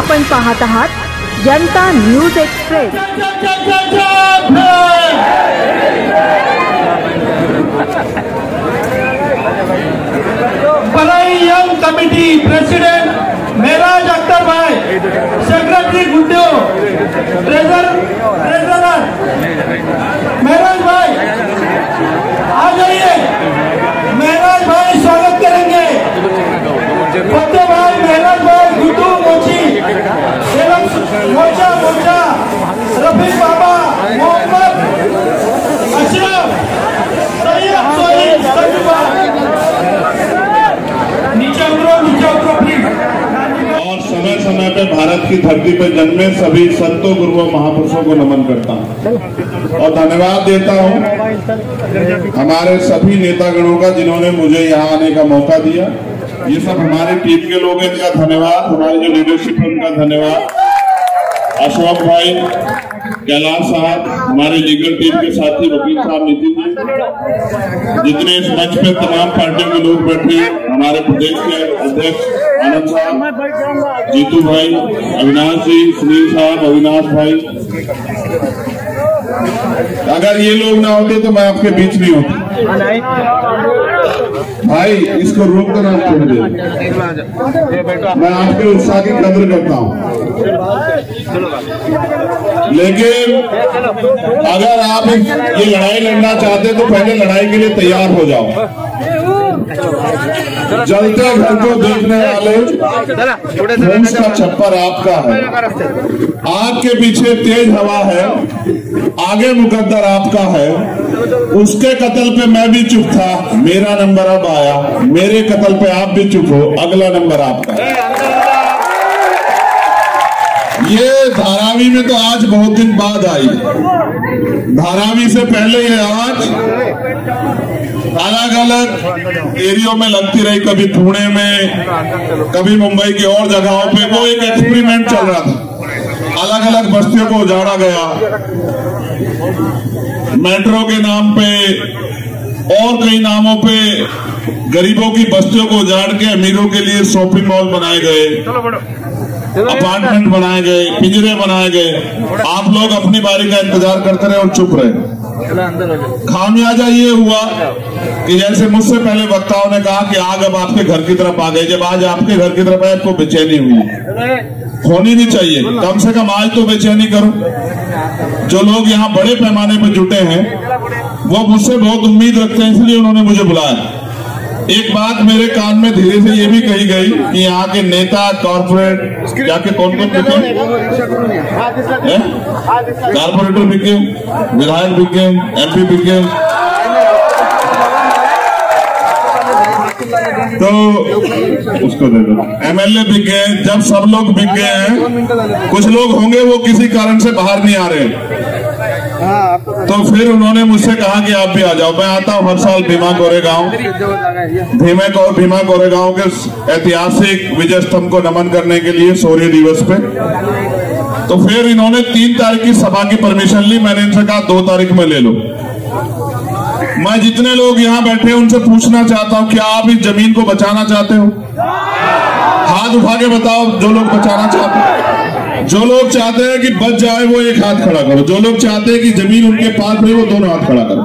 आपण पाहत आहात Janata news express. Palai young committee president Meraj Akhtar भाई, सेक्रेटरी गुड्डो, ट्रेजरर मेराज भाई आ जाइए। मेराज भाई स्वागत करेंगे। फतेह भाई, मेराज भाई, गुड्डू, मोची, मोचा, रफीक बाबा, मोहम्मद, अशरफ, सैयद, सोहेल, संजुबा, नीचे उतरो प्लीज। और समय समय पे भारत की धरती पर जन्मे सभी संतों, गुरुओं, महापुरुषों को नमन करता हूँ और धन्यवाद देता हूँ हमारे सभी नेतागणों का जिन्होंने मुझे यहाँ आने का मौका दिया। ये सब हमारे टीम के लोग हैं, इनका धन्यवाद। हमारी जो लीडरशिप है उनका धन्यवाद। अशोक भाई, कैलाश साहब, हमारे लीगल टीम के साथी वकील साहब, नितिन जी, जितने इस मंच पे तमाम पार्टियों के लोग बैठे हैं, हमारे प्रदेश के अध्यक्ष आनंद साहब, जीतू भाई, अविनाश जी, सुनील साहब, अविनाश भाई। अगर ये लोग ना होते तो मैं आपके बीच नहीं होता। भाई इसको रोक देना छोड़ दे। मैं आपके उत्साह की कदर करता हूँ, लेकिन अगर आप ये लड़ाई लड़ना चाहते तो पहले लड़ाई के लिए तैयार हो जाओ। जलते घर को देखने वाले फूस का छप्पर आपका है, आग के पीछे तेज हवा है, आगे मुकद्दर आपका है। उसके कत्ल पे मैं भी चुप था, मेरा नंबर अब आया। मेरे कत्ल पे आप भी चुप हो, अगला नंबर आपका है। ये धारावी में तो आज बहुत दिन बाद आई, धारावी से पहले ये आज अलग अलग एरियो में लगती रही, कभी पुणे में, कभी मुंबई की और जगहों पे। वो एक एक्सपेरिमेंट चल रहा था, अलग अलग बस्तियों को उजाड़ा गया, मेट्रो के नाम पे और कई नामों पे गरीबों की बस्तियों को उजाड़ के अमीरों के लिए शॉपिंग मॉल बनाए गए, अपार्टमेंट बनाए गए, पिंजरे बनाए गए। आप लोग अपनी बारी का इंतजार करते रहे और चुप रहे। खामियाजा ये हुआ कि जैसे मुझसे पहले वक्ताओं ने कहा कि आग अब आपके घर की तरफ आ गई। जब आज आपके घर की तरफ आए आपको बेचैनी हुई, होनी नहीं चाहिए। कम से कम आज तो बेचैनी करो। जो लोग यहाँ बड़े पैमाने पर जुटे हैं वो मुझसे बहुत उम्मीद रखते हैं, इसलिए उन्होंने मुझे बुलाया। एक बात मेरे कान में धीरे से ये भी कही गई कि यहाँ के नेता, कॉर्पोरेट जाके कौन बिके, कॉर्पोरेटर बिके, विधायक बिके, MP बिके, तो उसको दे दो, MLA बिक गए। जब सब लोग बिक गए हैं, कुछ लोग होंगे वो किसी कारण से बाहर नहीं आ रहे, तो फिर उन्होंने मुझसे कहा कि आप भी आ जाओ। मैं आता हूँ हर साल भीमा कोरेगांव के ऐतिहासिक विजय स्तंभ को नमन करने के लिए शौर्य दिवस पे। तो फिर इन्होंने 3 तारीख की सभा की परमिशन ली। मैंने इनसे कहा 2 तारीख में ले लो। मैं जितने लोग यहाँ बैठे उनसे पूछना चाहता हूँ, क्या आप इस जमीन को बचाना चाहते हो? हाथ उठा के बताओ जो लोग बचाना चाहते हैं। जो लोग चाहते हैं कि बच जाए वो एक हाथ खड़ा करो। जो लोग चाहते हैं कि जमीन उनके पास रहे वो दोनों हाथ खड़ा करो।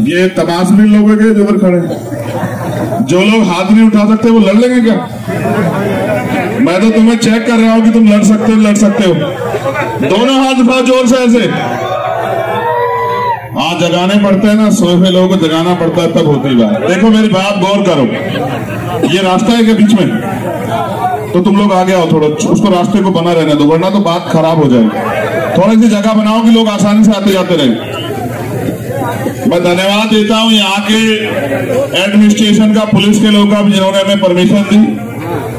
ये तमाशबीन लोग हैं जो उधर खड़े हैं। जो लोग हाथ नहीं उठा सकते वो लड़ लेंगे क्या? मैं तो तुम्हें चेक कर रहा हूं कि तुम लड़ सकते हो। दोनों हाथ उठाओ जोर से ऐसे। हाँ, जगाने पड़ते हैं ना, सोए हुए लोगों को जगाना पड़ता है, तब होती बात। देखो मेरी बात गौर करो, ये रास्ता है के बीच में, तो तुम लोग आगे आओ थोड़ा, उसको रास्ते को बना रहने दो, वरना तो बात खराब हो जाएगी। थोड़ी सी जगह बनाओ कि लोग आसानी से आते जाते रहे। मैं धन्यवाद देता हूँ यहाँ के एडमिनिस्ट्रेशन का, पुलिस के लोगों का, जिन्होंने हमें परमिशन दी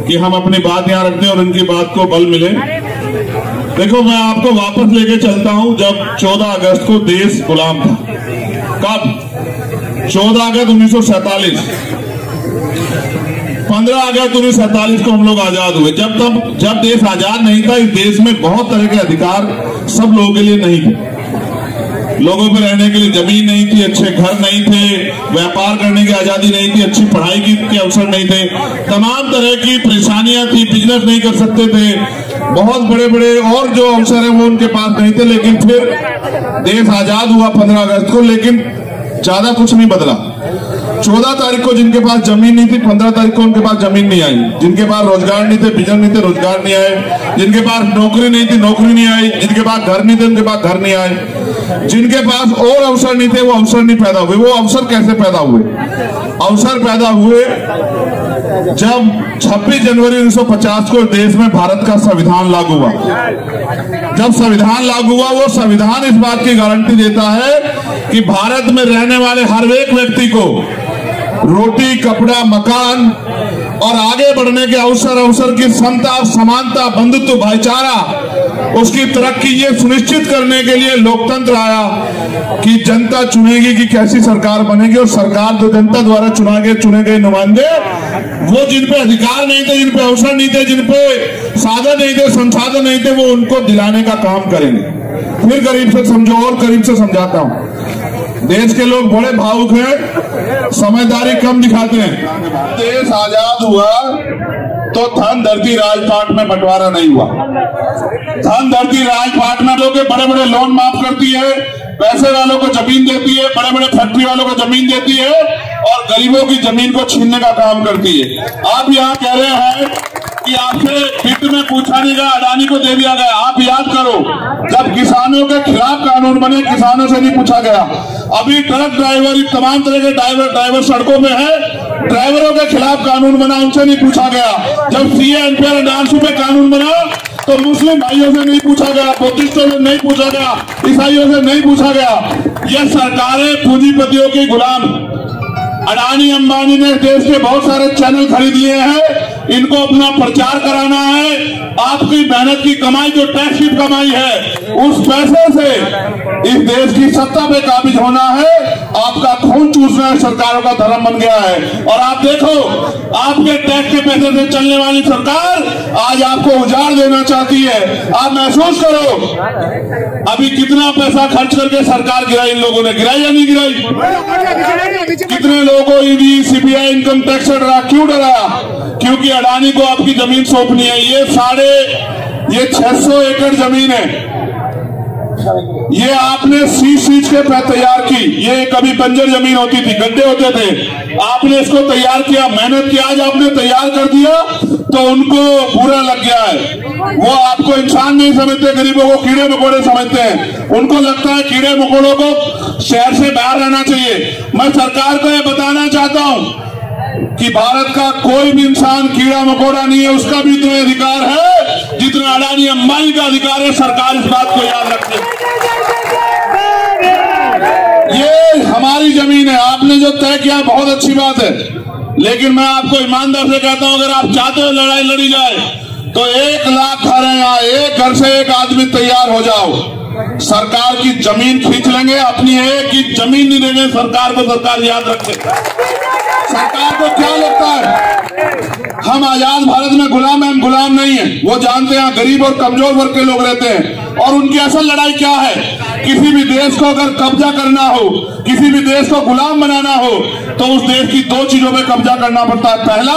कि हम अपनी बात यहाँ रखते हैं और उनकी बात को बल मिले। देखो मैं आपको वापस लेके चलता हूँ जब 14 अगस्त को देश गुलाम था। कब? 14 अगस्त 1947। 15 अगस्त 1947 को हम लोग आजाद हुए। जब देश आजाद नहीं था, इस देश में बहुत तरह के अधिकार सब लोगों के लिए नहीं थे। लोगों पे रहने के लिए जमीन नहीं थी, अच्छे घर नहीं थे, व्यापार करने की आजादी नहीं थी, अच्छी पढ़ाई के अवसर नहीं थे, तमाम तरह की परेशानियां थी, बिजनेस नहीं कर सकते थे, बहुत बड़े बड़े और जो अवसर है वो उनके पास नहीं थे। लेकिन फिर देश आजाद हुआ 15 अगस्त को, लेकिन ज्यादा कुछ नहीं बदला। 14 तारीख को जिनके पास जमीन नहीं थी, 15 तारीख को उनके पास जमीन नहीं आई। जिनके पास रोजगार नहीं थे, बिजनेस नहीं थे, रोजगार नहीं आए। जिनके पास नौकरी नहीं थी, नौकरी नहीं आई। जिनके पास घर नहीं थे, उनके पास घर नहीं आए। जिनके पास और अवसर नहीं थे, वो अवसर नहीं पैदा हुए। वो अवसर कैसे पैदा हुए? अवसर पैदा हुए जब 26 जनवरी 1950 को देश में भारत का संविधान लागू हुआ। जब संविधान लागू हुआ, वो संविधान इस बात की गारंटी देता है कि भारत में रहने वाले हर एक व्यक्ति को रोटी, कपड़ा, मकान और आगे बढ़ने के अवसर की समता, समानता, बंधुत्व, भाईचारा, उसकी तरक्की, ये सुनिश्चित करने के लिए लोकतंत्र आया कि जनता चुनेगी कि कैसी सरकार बनेगी। और सरकार जो जनता द्वारा चुने गए नुमाइंदे, वो जिन पे अधिकार नहीं थे, जिन पे अवसर नहीं थे, जिन पे साधन नहीं थे, संसाधन नहीं थे, वो उनको दिलाने का काम करेंगे। फिर गरीब से समझो और करीब से समझाता हूं। देश के लोग बड़े भावुक हैं, समझदारी कम दिखाते हैं। देश आजाद हुआ तो धन धरती राजपाट में बंटवारा नहीं हुआ। धन धरती राजपाट में लोग बड़े बड़े लोन माफ करती है, पैसे वालों को जमीन देती है, बड़े बड़े फैक्ट्री वालों को जमीन देती है और गरीबों की जमीन को छीनने का काम करती है। आप यहाँ कह रहे हैं कि आपसे हित में पूछा नहीं गया, अडानी को दे दिया गया। आप याद करो, जब किसानों के खिलाफ कानून बने, किसानों से नहीं पूछा गया। अभी ट्रक ड्राइवर, तमाम तरह के ड्राइवर सड़कों में है, ड्राइवरों के खिलाफ कानून बना, उनसे नहीं पूछा गया। जब सीए एनपीआर एनआरसी पे कानून बना तो मुस्लिम भाइयों से नहीं पूछा गया, बुद्धिस्टों से नहीं पूछा गया, ईसाइयों से नहीं पूछा गया। ये सरकारें पूंजीपतियों के गुलाम। अडानी अंबानी ने देश के बहुत सारे चैनल खरीद लिए हैं, इनको अपना प्रचार कराना है। आपकी मेहनत की कमाई, जो टैक्स की कमाई है, उस पैसे से इस देश की सत्ता पे काबिज होना है। आपका खून चूसना है, सरकारों का धर्म बन गया है। और आप देखो, आपके टैक्स के पैसे से चलने वाली सरकार आज आपको उजाड़ देना चाहती है। आप महसूस करो, अभी कितना पैसा खर्च करके सरकार गिराई, इन लोगों ने गिराई या नहीं गिराई? कितने लोगों को ईडी, सीबीआई, इनकम टैक्स से डरा? क्यों डराया? क्योंकि अडानी को आपकी जमीन सौंपनी है। ये 600 एकड़ जमीन है, ये आपने सींच के तैयार की। ये कभी बंजर जमीन होती थी, गड्ढे होते थे, आपने इसको तैयार किया, मेहनत किया, आज आपने तैयार कर दिया तो उनको बुरा लग गया है। वो आपको इंसान नहीं समझते, गरीबों को कीड़े मकोड़े समझते हैं। उनको लगता है कीड़े मकोड़ों को शहर से बाहर रहना चाहिए। मैं सरकार को यह बताना चाहता हूं कि भारत का कोई भी इंसान कीड़ा मकोड़ा नहीं है, उसका भी इतना अधिकार है जितना अडानी अंबानी का अधिकार है। सरकार इस बात को याद रखे। ये हमारी जमीन है, आपने जो तय किया बहुत अच्छी बात है, लेकिन मैं आपको ईमानदार से कहता हूं, अगर आप चाहते हो लड़ाई लड़ी जाए तो 1 लाख घर है यहाँ, एक घर से एक आदमी तैयार हो जाओ, सरकार की जमीन खींच लेंगे। अपनी एक की जमीन नहीं देंगे सरकार को। सरकार याद रखे, सरकार को क्या लगता है हम आजाद भारत में गुलाम हैं? हम गुलाम नहीं है। वो जानते हैं गरीब और कमजोर वर्ग के लोग रहते हैं। और उनकी असल लड़ाई क्या है? किसी भी देश को अगर कब्जा करना हो, किसी भी देश को गुलाम बनाना हो, तो उस देश की 2 चीजों पे कब्जा करना पड़ता है। पहला,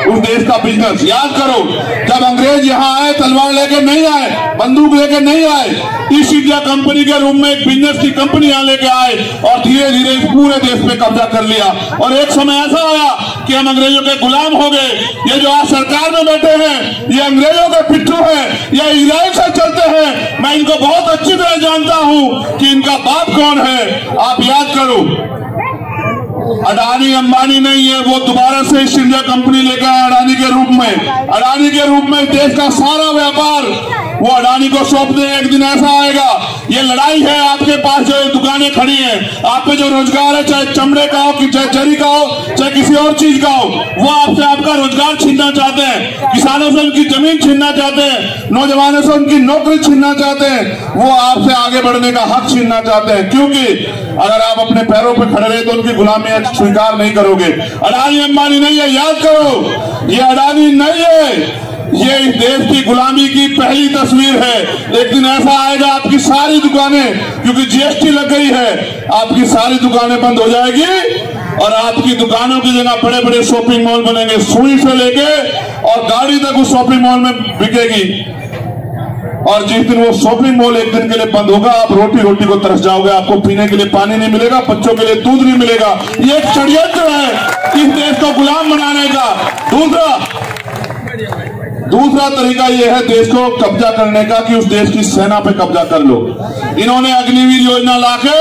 उस देश का बिजनेस। याद करो, जब अंग्रेज यहाँ आए, तलवार लेके नहीं आए, बंदूक लेके नहीं आए, ईस्ट इंडिया कंपनी के रूप में एक बिजनेस की कंपनी यहाँ लेके आए और धीरे धीरे पूरे देश पे कब्जा कर लिया। और एक समय ऐसा आया कि हम अंग्रेजों के गुलाम हो गए। ये जो आज सरकार में बैठे हैं, ये अंग्रेजों के पिट्ठू हैं, ये इजराइल से चलते हैं। मैं इनको बहुत अच्छी तरह जानता हूं कि इनका बाप कौन है। आप याद करो, अडानी अंबानी नहीं है, वो दोबारा से ईस्ट इंडिया कंपनी लेकर आए अडानी के रूप में। अडानी के रूप में देश का सारा व्यापार वो अडानी को सौंप दे। एक दिन ऐसा आएगा, ये लड़ाई है। आपके पास जो दुकानें खड़ी हैं, आप पे जो रोजगार है, चाहे चमड़े का हो, चाहे जरी का हो, चाहे किसी और चीज का हो, वो आपसे आपका रोजगार छीनना चाहते हैं। किसानों से उनकी जमीन छीनना चाहते हैं, नौजवानों से उनकी नौकरी छीनना चाहते हैं। वो आपसे आगे बढ़ने का हक छीनना चाहते हैं, क्योंकि अगर आप अपने पैरों पर खड़े रहे तो उनकी गुलामी स्वीकार नहीं करोगे। अडानी अंबानी नहीं है, याद करो, ये अडानी नहीं है, ये इस देश की गुलामी की पहली तस्वीर है। एक दिन ऐसा आएगा आपकी सारी दुकानें, क्योंकि जीएसटी लग गई है, आपकी सारी दुकानें बंद हो जाएगी और आपकी दुकानों की जगह बड़े बड़े शॉपिंग मॉल बनेंगे। सुई से लेके और गाड़ी तक उस शॉपिंग मॉल में बिकेगी। और जिस दिन वो शॉपिंग मॉल एक दिन के लिए बंद होगा, आप रोटी रोटी को तरस जाओगे। आपको पीने के लिए पानी नहीं मिलेगा, बच्चों के लिए दूध नहीं मिलेगा। ये एक षड्यंत्र है इस देश को गुलाम बनाने का। दूसरा तरीका यह है देश को कब्जा करने का कि उस देश की सेना पे कब्जा कर लो। इन्होंने अग्निवीर योजना लाके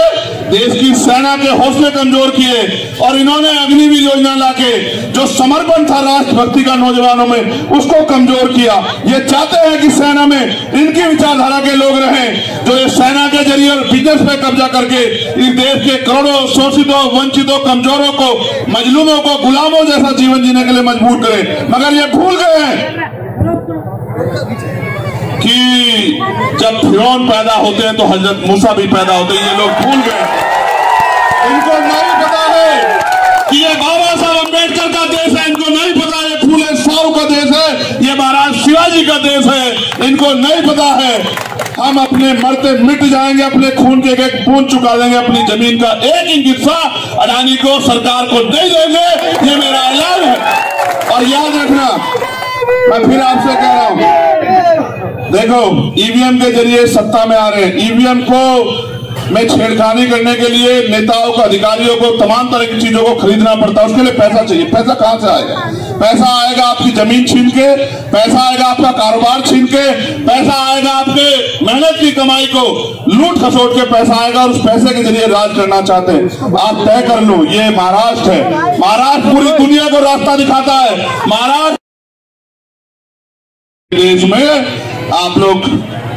देश की सेना के हौसले कमजोर किए और इन्होंने अग्निवीर योजना लाके जो समर्पण था राष्ट्रभक्ति का नौजवानों में, उसको कमजोर किया। ये चाहते हैं कि सेना में इनकी विचारधारा के लोग रहें, जो ये सेना के जरिए और बिजनेस पे कब्जा करके इस देश के करोड़ों शोषितों, वंचितों, कमजोरों को, मजलूमों को गुलामों जैसा जीवन जीने के लिए मजबूर करें। मगर ये भूल गए हैं कि जब फिरौन पैदा होते हैं तो हजरत मूसा भी पैदा होते हैं। ये लोग भूल गए। इनको नहीं पता है कि ये बाबा साहब अम्बेडकर का देश है। इनको नहीं पता ये फूले शाहू का देश है, ये महाराज शिवाजी का देश है। इनको नहीं पता है हम अपने मरते मिट जाएंगे, अपने खून के एक बूंद चुका देंगे, अपनी जमीन का एक इंच हिस्सा अडानी को, सरकार को नहीं देंगे। ये मेरा ऐलान है। और याद रखना, मैं फिर आपसे कह रहा हूं, देखो ईवीएम के जरिए सत्ता में आ रहे हैं। ईवीएम को में छेड़खानी करने के लिए नेताओं को, अधिकारियों को तमाम तरह की चीजों को खरीदना पड़ता है। उसके लिए पैसा चाहिए। पैसा कहां से आएगा? पैसा आएगा आपकी जमीन छीन के, पैसा आएगा आपका कारोबार छीन के, पैसा आएगा आपके मेहनत की कमाई को लूट खसोट के पैसा आएगा और उस पैसे के जरिए राज करना चाहते हैं। आप तय कर लो, ये महाराष्ट्र है। महाराष्ट्र पूरी दुनिया को रास्ता दिखाता है। महाराष्ट्र देश में आप लोग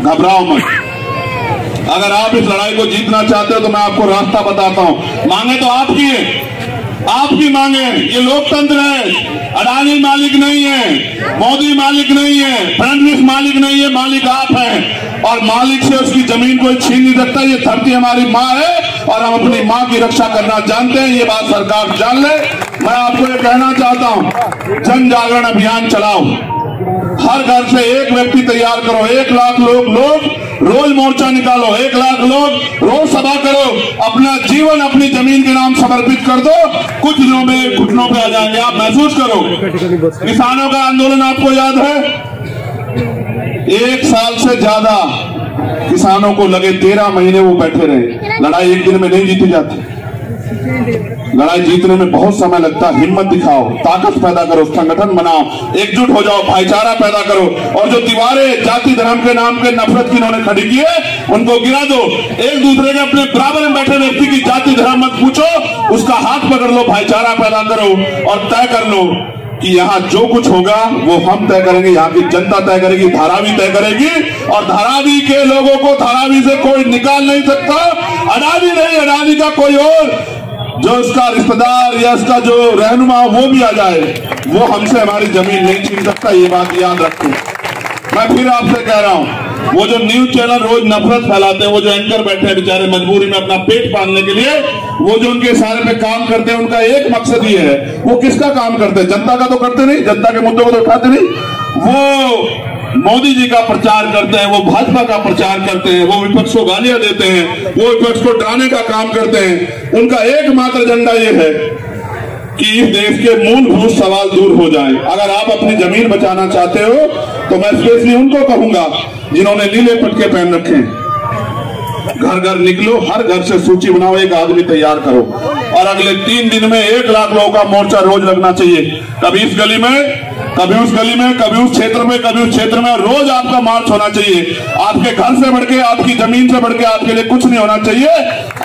घबराओ मत। अगर आप इस लड़ाई को जीतना चाहते हो तो मैं आपको रास्ता बताता हूं। मांगे तो आपकी है, आपकी मांगे। ये लोकतंत्र है। अडानी मालिक नहीं है, मोदी मालिक नहीं है, फडणवीस मालिक नहीं है, मालिक आप हैं। और मालिक से उसकी जमीन कोई छीन नहीं सकता। ये धरती हमारी माँ है और हम अपनी माँ की रक्षा करना जानते हैं। ये बात सरकार जान ले। मैं आपको ये कहना चाहता हूं, जन जागरण अभियान चलाओ। हर घर से एक व्यक्ति तैयार करो। 1 लाख लोग रोज मोर्चा निकालो। 1 लाख लोग रोज सभा करो। अपना जीवन अपनी जमीन के नाम समर्पित कर दो। कुछ दिनों में घुटनों पे आ जाएंगे। आप महसूस करो। किसानों का आंदोलन आपको याद है? 1 साल से ज्यादा किसानों को लगे, 13 महीने वो बैठे रहे। लड़ाई एक दिन में नहीं जीती जाती। लड़ाई जीतने में बहुत समय लगता है। हिम्मत दिखाओ, ताकत पैदा करो, संगठन बनाओ, एकजुट हो जाओ, भाईचारा पैदा करो। और जो दीवारें जाति धर्म के नाम के नफरत की इन्होंने खड़ी की है, उनको गिरा दो। एक दूसरे के अपने बराबर में बैठे व्यक्ति की जाति धर्म मत पूछो, उसका हाथ पकड़ लो, भाईचारा पैदा करो और तय कर लो कि यहाँ जो कुछ होगा वो हम तय करेंगे। यहाँ की जनता तय करेगी, धारावी तय करेगी। और धारावी के लोगों को धारावी से कोई निकाल नहीं सकता। अडानी नहीं, अडानी का कोई और जो इसका रिश्तेदार या इसका जो रहनुमा वो भी आ जाए, वो हमसे हमारी जमीन नहीं छीन सकता। ये बात याद रखें। मैं फिर आपसे कह रहा हूं, वो जो न्यूज चैनल रोज नफरत फैलाते हैं, वो जो एंकर बैठे हैं बेचारे मजबूरी में अपना पेट पालने के लिए, वो जो उनके इशारे पे काम करते हैं, उनका एक मकसद ये है। वो किसका काम करते हैं? जनता का तो करते नहीं, जनता के मुद्दों को तो उठाते नहीं। वो मोदी जी का प्रचार करते हैं, वो भाजपा का प्रचार करते हैं, वो विपक्ष को गालियां देते हैं, वो विपक्ष को डराने का काम करते हैं। उनका एकमात्र एजेंडा ये है कि इस देश के मूलभूत सवाल दूर हो जाएं। अगर आप अपनी जमीन बचाना चाहते हो तो मैं स्पेशली उनको कहूंगा जिन्होंने नीले पटके पहन रखे हैं, घर घर निकलो, हर घर से सूची बनाओ, एक आदमी तैयार करो और अगले 3 दिन में 1 लाख लोगों का मोर्चा रोज लगना चाहिए। कभी इस गली में, कभी उस गली में, कभी उस क्षेत्र में, कभी उस क्षेत्र में। रोज आपका मार्च होना चाहिए। आपके घर से बढ़ के, आपकी जमीन से बढ़ के आपके लिए कुछ नहीं होना चाहिए।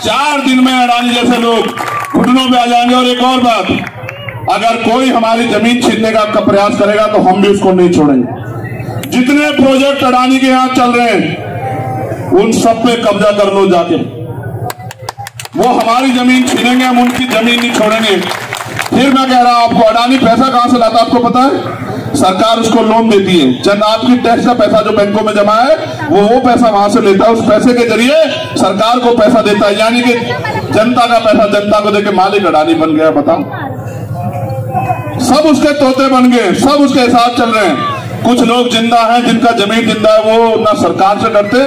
4 दिन में अडानी जैसे लोग घुटनों पे आ जाएंगे। और एक और बात, अगर कोई हमारी जमीन छीनने का प्रयास करेगा तो हम भी उसको नहीं छोड़ेंगे। जितने प्रोजेक्ट अडानी के यहाँ चल रहे हैं उन सब पे कब्जा कर लो जाके। वो हमारी जमीन छीनेंगे, हम उनकी जमीन नहीं छोड़ेंगे। फिर मैं कह रहा हूं आपको, अडानी पैसा कहां से लाता है आपको पता है? सरकार उसको लोन देती है। जन आपकी टैक्स का पैसा जो बैंकों में जमा है वो पैसा वहां से लेता है। उस पैसे के जरिए सरकार को पैसा देता है। यानी कि जनता का पैसा जनता को देके मालिक अडानी बन गया। बताओ, सब उसके तोते बन गए, सब उसके साथ चल रहे हैं। कुछ लोग जिंदा हैं जिनका जमीन जिंदा है, वो ना सरकार से डरते,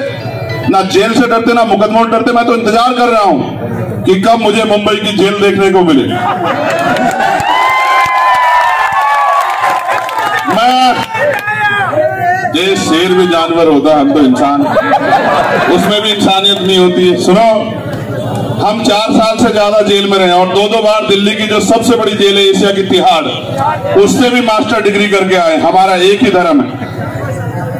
ना जेल से डरते, ना मुकदमों से डरते। मैं तो इंतजार कर रहा हूं कि कब मुझे मुंबई की जेल देखने को मिले। ये शेर भी जानवर होता है, हम तो इंसान, उसमें भी इंसानियत नहीं होती है। सुनो, हम 4 साल से ज्यादा जेल में रहे और 2 बार दिल्ली की जो सबसे बड़ी जेल है एशिया की तिहाड़, उससे भी मास्टर डिग्री करके आए। हमारा एक ही धर्म है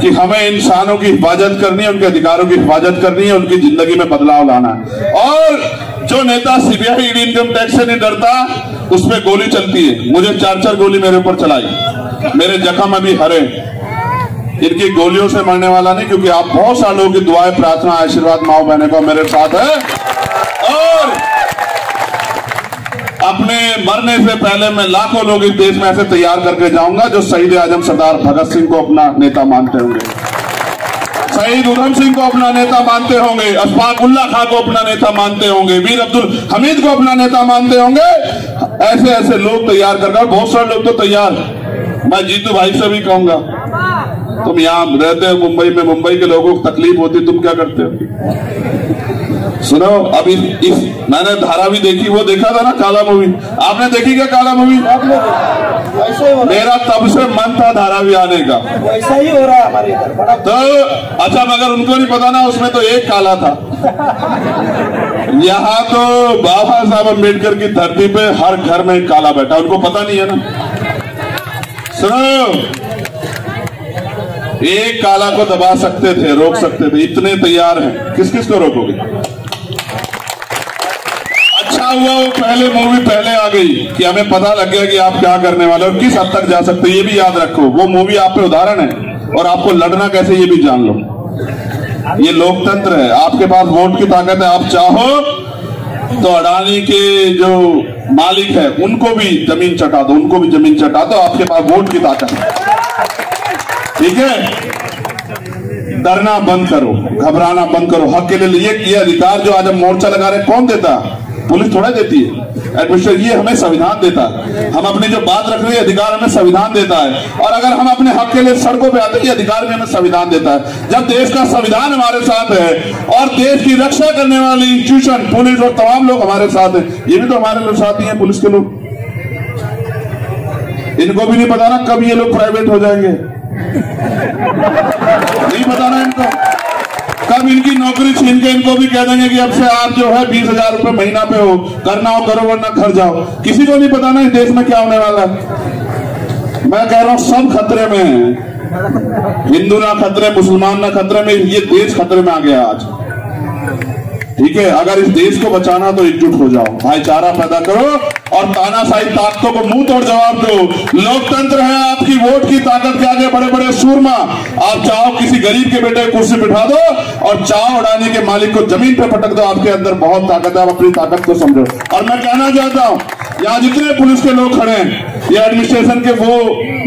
कि हमें इंसानों की हिफाजत करनी है, उनके अधिकारों की हिफाजत करनी है, उनकी जिंदगी में बदलाव लाना है। और जो नेता सीबीआई ईडी इनकम टैक्स से नहीं डरता, उसमें गोली चलती है। मुझे 4-4 गोली मेरे ऊपर चलाई, मेरे जख्म अभी हरे। इनकी गोलियों से मरने वाला नहीं, क्योंकि आप बहुत सालों की दुआएं, प्रार्थना, आशीर्वाद माओ बहने को मेरे साथ है। और अपने मरने से पहले मैं लाखों लोग इस देश में ऐसे तैयार करके जाऊंगा जो शहीद आजम सरदार भगत सिंह को अपना नेता मानते होंगे, शहीद उधम सिंह को अपना नेता मानते होंगे, अशफाक उल्लाह खां को अपना नेता मानते होंगे, वीर अब्दुल हमीद को अपना नेता मानते होंगे। ऐसे ऐसे लोग तैयार कर, बहुत सारे लोग तो तैयार। मैं जीतू भाई से भी कहूंगा, तुम यहाँ रहते हो मुंबई में, मुंबई के लोगों को तकलीफ होती, तुम क्या करते हो? सुनो, अभी इस मैंने धारावी देखी, वो देखा था ना काला मूवी, आपने देखी क्या काला मूवी? मेरा तब से मन था धारावी आने का, वैसा ही हो रहा है हमारे इधर। तो अच्छा, मगर उनको नहीं पता ना, उसमें तो एक काला था। यहाँ तो बाबा साहब अम्बेडकर की धरती पे हर घर में एक काला बैठा, उनको पता नहीं है ना। सुनो, एक काला को दबा सकते थे, रोक सकते थे, इतने तैयार हैं, किस किस को रोकोगे? अच्छा हुआ वो पहले मूवी पहले आ गई कि हमें पता लग गया कि आप क्या करने वाले और किस हद तक जा सकते, ये भी याद रखो। वो मूवी आप पे उदाहरण है, और आपको लड़ना कैसे ये भी जान लो। ये लोकतंत्र है, आपके पास वोट की ताकत है। आप चाहो तो अडानी के जो मालिक है उनको भी जमीन चटा दो, उनको भी जमीन चटा दो, आपके पास वोट की ताकत है। ठीक है, डरना बंद करो, घबराना बंद करो, हक के लिए। ये अधिकार जो आज हम मोर्चा लगा रहे, कौन देता? पुलिस थोड़ा देती है, एडमिनिस्ट्रेशन, ये हमें संविधान देता है। हम अपनी जो बात रख रहे हैं, अधिकार हमें संविधान देता है। और अगर हम अपने हक के लिए सड़कों पे आते हैं, ये अधिकार भी हमें संविधान देता है। जब देश का संविधान हमारे साथ है और देश की रक्षा करने वाली इंस्टीट्यूशन, पुलिस और तमाम लोग हमारे साथ है, ये भी तो हमारे लोग साथी हैं, पुलिस के लोग। इनको भी नहीं पता ना कब ये लोग प्राइवेट हो जाएंगे, नहीं पता ना इनको, कब इनकी नौकरी छीन के इनको भी कह देंगे कि अब से आप जो है 20,000 रुपए महीना पे हो, करना हो करो वरना घर जाओ। किसी को नहीं पता ना इस देश में क्या होने वाला है। मैं कह रहा हूं सब खतरे में है, हिंदू ना खतरे, मुसलमान ना खतरे में, ये देश खतरे में आ गया आज। ठीक है, अगर इस देश को बचाना तो एकजुट हो जाओ, भाईचारा पैदा करो और तानाशाही ताकतों को मुंह तोड़ जवाब दो। लोकतंत्र है, आपकी वोट की ताकत के आगे बड़े बड़े सूरमा। आप चाहो किसी गरीब के बेटे को कुर्सी बिठा दो और चाहो अडानी के मालिक को जमीन पे पटक दो, आपके अंदर बहुत ताकत है, आप अपनी ताकत को समझो। और मैं कहना चाहता हूं, यहाँ जितने पुलिस के लोग खड़े हैं, ये एडमिनिस्ट्रेशन के वो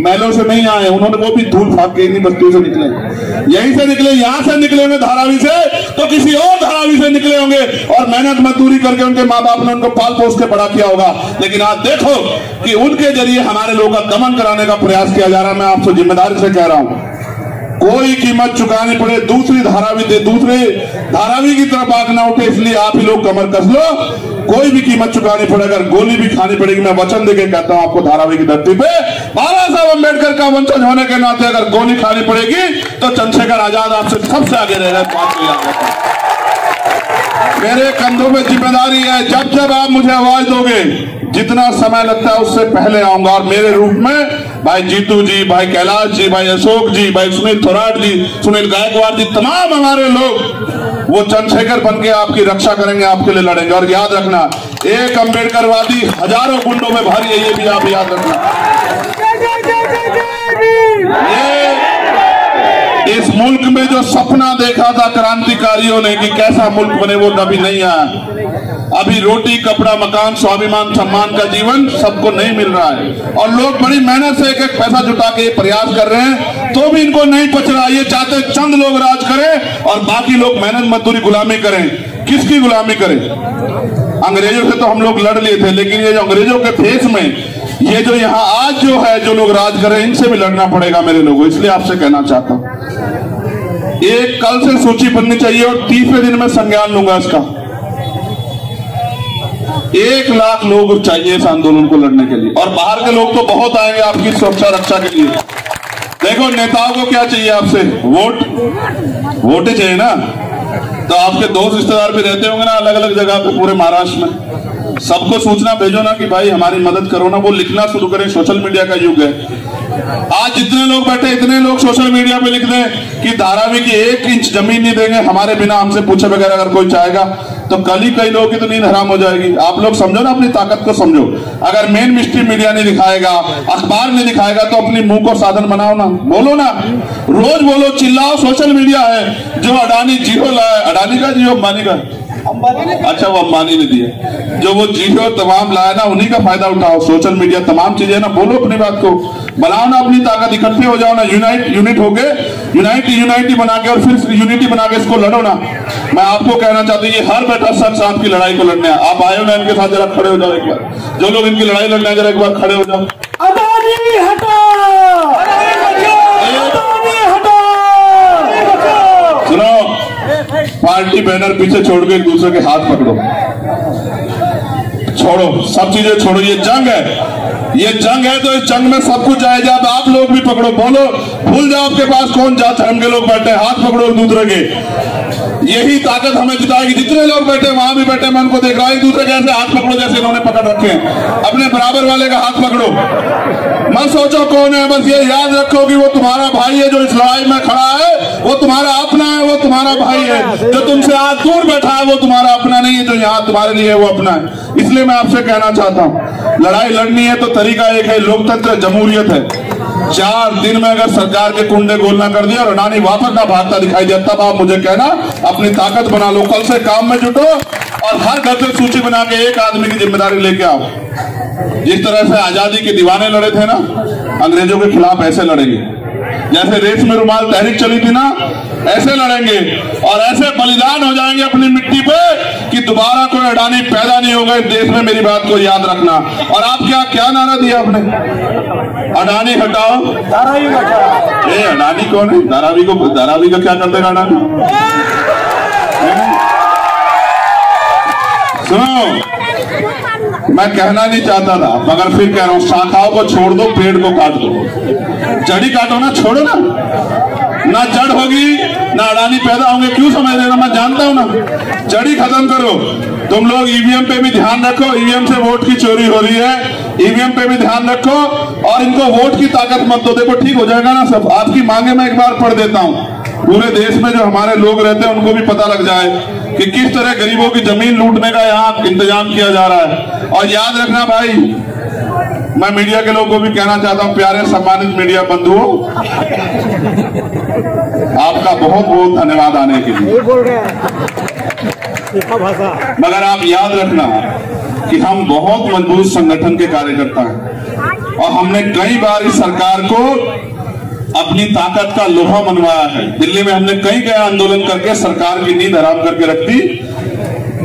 महलों से नहीं आए, उन्होंने वो भी धूल फाक के इन्हीं बस्तियों से निकले, यहीं से निकले, यहां से निकले होंगे धारावी से, तो किसी और धारावी से निकले होंगे और मेहनत मजदूरी करके उनके माँ बाप ने उनको पाल पोस के बड़ा किया होगा। लेकिन आज देखो कि उनके जरिए हमारे लोगों का दमन कराने का प्रयास किया जा रहा है। मैं आपसे जिम्मेदारी से कह रहा हूं, कोई कीमत चुकानी पड़े, दूसरी धारावी की तरफ आग ना उठे, इसलिए आप ही लोग कमर कस लो। कोई भी कीमत चुकानी पड़े, अगर गोली भी खानी पड़ेगी, मैं वचन देके कहता हूं आपको, धारावी की धरती पे बाबा साहब अम्बेडकर का वंशज होने के नाते अगर गोली खानी पड़ेगी तो चंद्रशेखर आजाद आपसे सबसे आगे रह रहे। बात को याद रखो, मेरे कंधों में जिम्मेदारी है। जब जब आप मुझे आवाज दोगे, जितना समय लगता है उससे पहले आऊंगा, और मेरे रूप में भाई जीतू जी, भाई कैलाश जी, भाई अशोक जी, भाई सुनील थोराट जी, सुनील गायकवाड़ जी, तमाम हमारे लोग वो चंद्रशेखर बन के आपकी रक्षा करेंगे, आपके लिए लड़ेंगे। और याद रखना, एक अम्बेडकरवादी हजारों गुंडों में भारी है, ये भी आप याद रखना। इस मुल्क में जो सपना देखा था क्रांतिकारियों ने कि कैसा मुल्क बने, वो कभी नहीं आया। अभी रोटी, कपड़ा, मकान, स्वाभिमान, सम्मान का जीवन सबको नहीं मिल रहा है, और लोग बड़ी मेहनत से एक एक पैसा जुटा के प्रयास कर रहे हैं, तो भी इनको नहीं पच रहा। ये चाहते चंद लोग राज करें और बाकी लोग मेहनत मजदूरी गुलामी करें। किसकी गुलामी करें? अंग्रेजों से तो हम लोग लड़ लिए थे, लेकिन ये जो अंग्रेजों के फेस में ये जो यहाँ आज जो है, जो लोग राज कर रहे हैं, इनसे भी लड़ना पड़ेगा मेरे लोगों। इसलिए आपसे कहना चाहता हूं, एक कल से सूची बननी चाहिए और 30वें दिन में संज्ञान लूंगा इसका। 1 लाख लोग चाहिए इस आंदोलन को लड़ने के लिए, और बाहर के लोग तो बहुत आएंगे आपकी सुरक्षा रक्षा के लिए। देखो नेताओं को क्या चाहिए आपसे? वोट ही चाहिए ना। तो आपके दोस्त रिश्तेदार भी रहते होंगे ना अलग अलग जगह पे पूरे महाराष्ट्र में, सबको सूचना भेजो ना कि भाई हमारी मदद करो ना। वो लिखना शुरू करें, सोशल मीडिया का युग है। आज जितने लोग बैठे इतने लोग सोशल मीडिया पे लिख दें कि धारावी की 1 इंच जमीन नहीं देंगे हमारे बिना, हमसे पूछे बगैर अगर कोई चाहेगा, तो कल ही कई लोगों की तो नींद हराम हो जाएगी। आप लोग समझो ना, अपनी ताकत को समझो। अगर मेन मिस्ट्री मीडिया नहीं दिखाएगा, अखबार नहीं दिखाएगा, तो अपनी मुंह को साधन बनाओ ना, बोलो ना, रोज बोलो, चिल्लाओ। सोशल मीडिया है जो अडानी जियो लाया, अडानी का जियो अंबानी का, अच्छा वो अंबानी ने दिया, जो वो जियो तमाम लाया ना, उन्हीं का फायदा उठाओ। सोशल मीडिया तमाम चीजें ना, बोलो अपनी बात को, बनाओ ना अपनी ताकत, इकट्ठे हो जाओ ना, यूनिट हो गए, यूनिटी बना के और फिर यूनिटी बना के इसको लड़ो ना। मैं आपको कहना चाहता हूँ, ये हर बैठा शख्स आपकी लड़ाई को लड़ने आप आए हो ना, इनके साथ जरा खड़े हो जाओ एक बार। जो लोग इनकी लड़ाई लड़ने जरा एक बार खड़े हो जाओ। अडानी हटाओ, अडानी हटाओ। सुनो, पार्टी बैनर पीछे छोड़ के एक दूसरे के हाथ पकड़ो, छोड़ो सब चीजें छोड़ो। ये जंग है, ये जंग है, तो इस जंग में सब कुछ जायज। अब आप लोग भी पकड़ो, बोलो, भूल जाओ आपके पास कौन जात धर्म के लोग बैठे, हाथ पकड़ो एक दूसरे के। यही ताकत हमें जिताएगी। जितने लोग बैठे वहां भी बैठे, मैं उनको देख रहा हूं, एक दूसरे के ऐसे हाथ पकड़ो जैसे इन्होंने पकड़ रखे हैं। अपने बराबर वाले का हाथ पकड़ो, मत सोचो कौन है, बस ये याद रखो कि वो तुम्हारा भाई है। जो इस लड़ाई में खड़ा है वो तुम्हारा अपना है, वो तुम्हारा भाई है। जो तुमसे आज दूर बैठा है वो तुम्हारा अपना नहीं है, जो यहाँ तुम्हारे लिए वो अपना है। इसलिए मैं आपसे कहना चाहता हूँ, लड़ाई लड़नी है तो तरीका एक है, लोकतंत्र जमहूरियत है। 4 दिन में अगर सरकार के कुंडे गोलना कर दिया और अडानी वापस ना भागता दिखाई दिया, तब आप मुझे कहना अपनी ताकत बना लो। कल से काम में जुटो और हर घर से सूची बना के एक आदमी की जिम्मेदारी लेके आओ। जिस तरह से आजादी के दीवाने लड़े थे ना अंग्रेजों के खिलाफ, ऐसे लड़ेंगे। जैसे रेशमी रुमाल तहरीक चली थी ना, ऐसे लड़ेंगे और ऐसे बलिदान हो जाएंगे अपनी मिट्टी पे कि दोबारा कोई अडानी पैदा नहीं होगा इस देश में। मेरी बात को याद रखना। और आप क्या नारा दिया आपने? अडानी हटाओ, धारावी हटाओ। ए अडानी कौन है? धारावी का क्या कर देगा अडानी? सुनो, मैं कहना नहीं चाहता था मगर फिर कह रहा हूं, शाखाओं को छोड़ दो, पेड़ को काट दो। जड़ी काटो ना, छोड़ो ना जड़ होगी ना अडानी पैदा होंगे। क्यों समझ रहे हो? मैं जानता हूं ना। जड़ी खत्म करो। तुम लोग ईवीएम पे भी ध्यान रखो, ईवीएम से वोट की चोरी हो रही है, ईवीएम पे भी ध्यान रखो और इनको वोट की ताकत मत दो। देखो ठीक हो जाएगा ना सब। आपकी मांगे मैं एक बार पढ़ देता हूँ। पूरे देश में जो हमारे लोग रहते हैं उनको भी पता लग जाए कि किस तरह गरीबों की जमीन लूटने का यहाँ इंतजाम किया जा रहा है। और याद रखना भाई, मैं मीडिया के लोगों को भी कहना चाहता हूं, प्यारे सम्मानित मीडिया बंधुओं, आपका बहुत बहुत धन्यवाद आने के लिए। मगर आप याद रखना कि हम बहुत मजबूत संगठन के कार्यकर्ता हैं और हमने कई बार इस सरकार को अपनी ताकत का लोहा मनवाया है। दिल्ली में हमने कई आंदोलन करके सरकार की नींद हराम करके रख दी।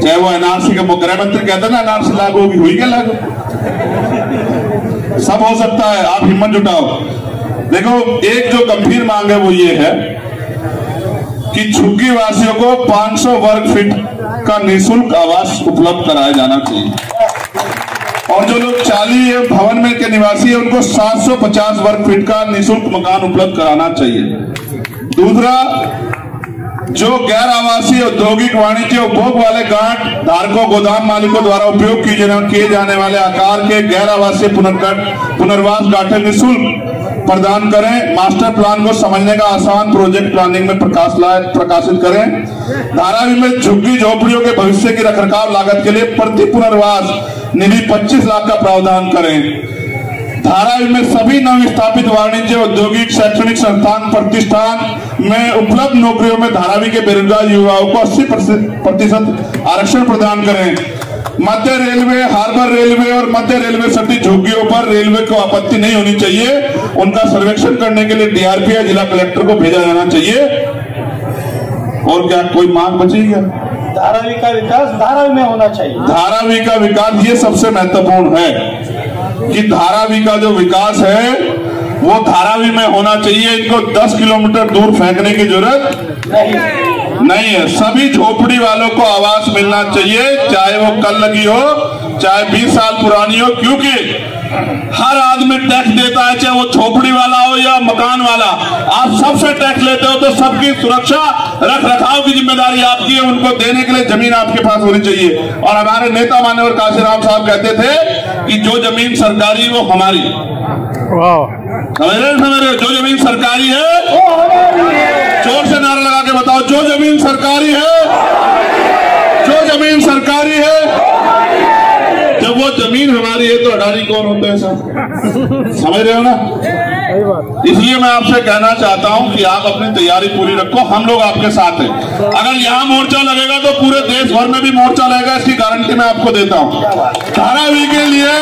चाहे वो एनआरसी का गृह मंत्री कहते ना एनआरसी लागू होगी, हुई क्या लागू? सब हो सकता है, आप हिम्मत जुटाओ। देखो एक जो गंभीर मांग है वो ये है कि झुग्गी वासियों को 500 वर्ग फीट का निःशुल्क आवास उपलब्ध कराया जाना चाहिए और जो लोग 40 भवन में के निवासी है उनको 750 वर्ग फीट का निःशुल्क मकान उपलब्ध कराना चाहिए। दूसरा, जो गैर आवासीय औद्योगिक वाणिज्य उपभोग वाले गांठ धारकों गोदाम मालिकों द्वारा उपयोग किए जाने वाले आकार के गैर आवासीय पुनर्वास गांठें निःशुल्क प्रदान करें। मास्टर प्लान को समझने का आसान प्रोजेक्ट प्लानिंग में प्रकाशित करें। धारावी में झुग्गी झोपड़ियों के भविष्य की रखरखाव लागत के लिए प्रति पुनर्वास निधि 25 लाख का प्रावधान करें। धारावी में सभी नवस्थापित वाणिज्य औद्योगिक शैक्षणिक संस्थान प्रतिष्ठान में उपलब्ध नौकरियों में धारावी के बेरोजगार युवाओं को 80% आरक्षण प्रदान करें। मध्य रेलवे, हार्बर रेलवे और मध्य रेलवे सटी झुग्गियों पर रेलवे को आपत्ति नहीं होनी चाहिए। उनका सर्वेक्षण करने के लिए डीआरपी जिला कलेक्टर को भेजा जाना चाहिए। और क्या कोई मांग बची क्या? धारावी का विकास धारावी में होना चाहिए। धारावी का विकास ये सबसे महत्वपूर्ण है। कि धारावी का जो विकास है वो धारावी में होना चाहिए। इनको 10 किलोमीटर दूर फेंकने की जरूरत नहीं है। सभी झोपड़ी वालों को आवास मिलना चाहिए, चाहे वो कल लगी हो, चाहे 20 साल पुरानी हो, क्योंकि हर आदमी टैक्स देता है, चाहे वो झोपड़ी वाला हो या मकान वाला। आप सबसे टैक्स लेते हो तो सबकी सुरक्षा रख रखाव की जिम्मेदारी आपकी है। उनको देने के लिए जमीन आपके पास होनी चाहिए। और हमारे नेता मान्यवर काशीराम साहब कहते थे कि जो जमीन सरकारी वो हमारी। समझ जो जमीन सरकारी है, जोर से नारा लगा के बताओ, जो जमीन सरकारी है, जो जमीन सरकारी है। जब वो जमीन हमारी है तो अडानी कौन होते हैं साहब? समझ रहे हो ना? इसलिए मैं आपसे कहना चाहता हूं कि आप अपनी तैयारी पूरी रखो, हम लोग आपके साथ हैं। अगर यहाँ मोर्चा लगेगा तो पूरे देश भर में भी मोर्चा लगेगा, इसकी गारंटी मैं आपको देता हूं। धारावी के लिए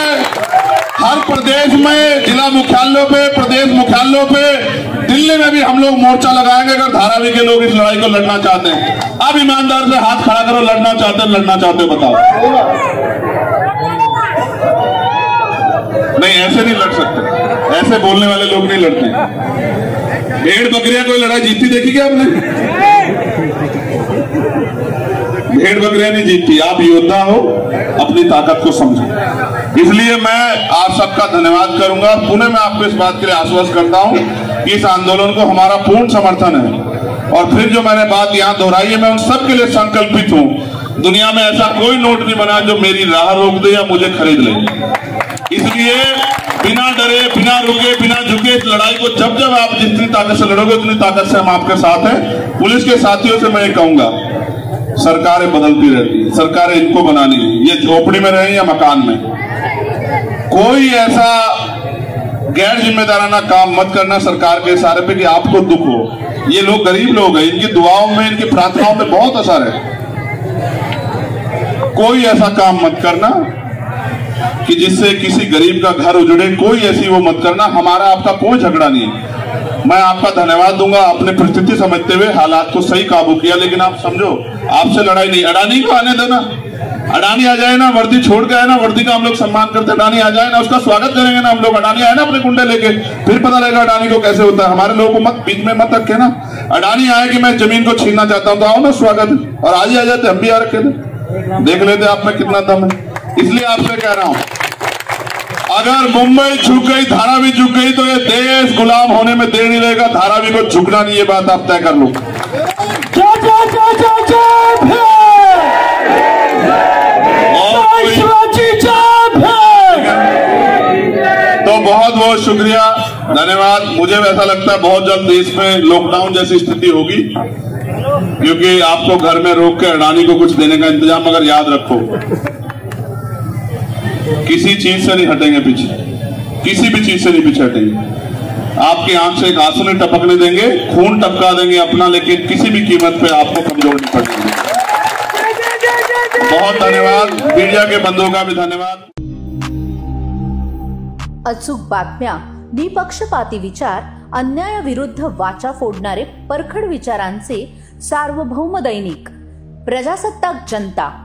हर प्रदेश में, जिला मुख्यालयों पे, प्रदेश मुख्यालयों पे, दिल्ली में भी हम लोग मोर्चा लगाएंगे अगर धारावी के लोग इस लड़ाई को लड़ना चाहते हैं। अब ईमानदार से हाथ खड़ा करो, लड़ना चाहते हो बताओ। नहीं, ऐसे नहीं लड़ सकते, ऐसे बोलने वाले लोग नहीं लड़ते। भेड़ बकरियां कोई लड़ाई जीतती देखी क्या आपने? भेड़ बकरियां नहीं जीतती। आप योद्धा हो, अपनी ताकत को समझो। इसलिए मैं आप सबका धन्यवाद करूंगा। पुनः मैं आपको इस बात के लिए आश्वस्त करता हूं कि इस आंदोलन को हमारा पूर्ण समर्थन है। और फिर जो मैंने बात यहाँ दोहराई है, मैं उन सबके लिए संकल्पित हूँ। दुनिया में ऐसा कोई नोट नहीं बना जो मेरी राह रोक दे या मुझे खरीद ले। इसलिए बिना डरे, बिना रुके, बिना झुके इस लड़ाई को जब जब आप जितनी ताकत से लड़ोगे उतनी ताकत से हम आपके साथ हैं। पुलिस के साथियों से मैं ये कहूंगा, सरकारें बदलती रहती है, सरकारें इनको बनानी है, ये झोपड़ी में रहे या मकान में। कोई ऐसा गैर जिम्मेदाराना काम मत करना सरकार के इशारे पे कि आपको दुख हो। ये लोग गरीब लोग हैं, इनकी दुआओं में, इनकी प्रार्थनाओं में बहुत असर है। कोई ऐसा काम मत करना कि जिससे किसी गरीब का घर उजड़े, कोई ऐसी वो मत करना। हमारा आपका कोई झगड़ा नहीं है। मैं आपका धन्यवाद दूंगा, आपने परिस्थिति समझते हुए हालात को सही काबू किया। लेकिन आप समझो, आपसे लड़ाई नहीं, अडानी को आने देना। अडानी आ जाए ना, वर्दी छोड़ के आए ना, वर्दी का हम लोग सम्मान करते, अडानी आ जाए ना, उसका स्वागत करेंगे ना हम लोग। अडानी आए ना अपने गुंडे लेके, फिर पता लगेगा अडानी को कैसे होता है। हमारे लोगों को मत बीच में मत रखे ना। अडानी आए कि मैं जमीन को छीनना चाहता हूं तो आओ ना, स्वागत। और आज ही आ जाते, हम भी आ रखे थे, देख लेते आप में कितना दम है। इसलिए आपसे कह रहा हूं, अगर मुंबई झुक गई, धारावी झुक गई तो ये देश गुलाम होने में देर नहीं लगेगा। धारावी को झुकना नहीं, ये बात आप तय कर लो। तो बहुत बहुत शुक्रिया, धन्यवाद। मुझे ऐसा लगता है बहुत जल्द देश में लॉकडाउन जैसी स्थिति होगी, क्योंकि आपको घर में रोक के अडानी को कुछ देने का इंतजाम। मगर याद रखो, किसी चीज से नहीं हटेंगे पीछे, किसी भी चीज से नहीं पीछे हटेंगे। आपकी आंख से एक आंसू नहीं टपकने देंगे, खून टपका देंगे अपना, लेकिन किसी भी कीमत पे आपको कमजोर नहीं पड़ेंगे। बहुत धन्यवाद, मीडिया के बंधुओं का भी धन्यवाद। अचूक बातम्या, निपक्षपाती विचार, अन्यायाविरुद्ध वाचा फोडणारे परखड विचारांचे सार्वभौम दैनिक प्रजासत्ताक जनता।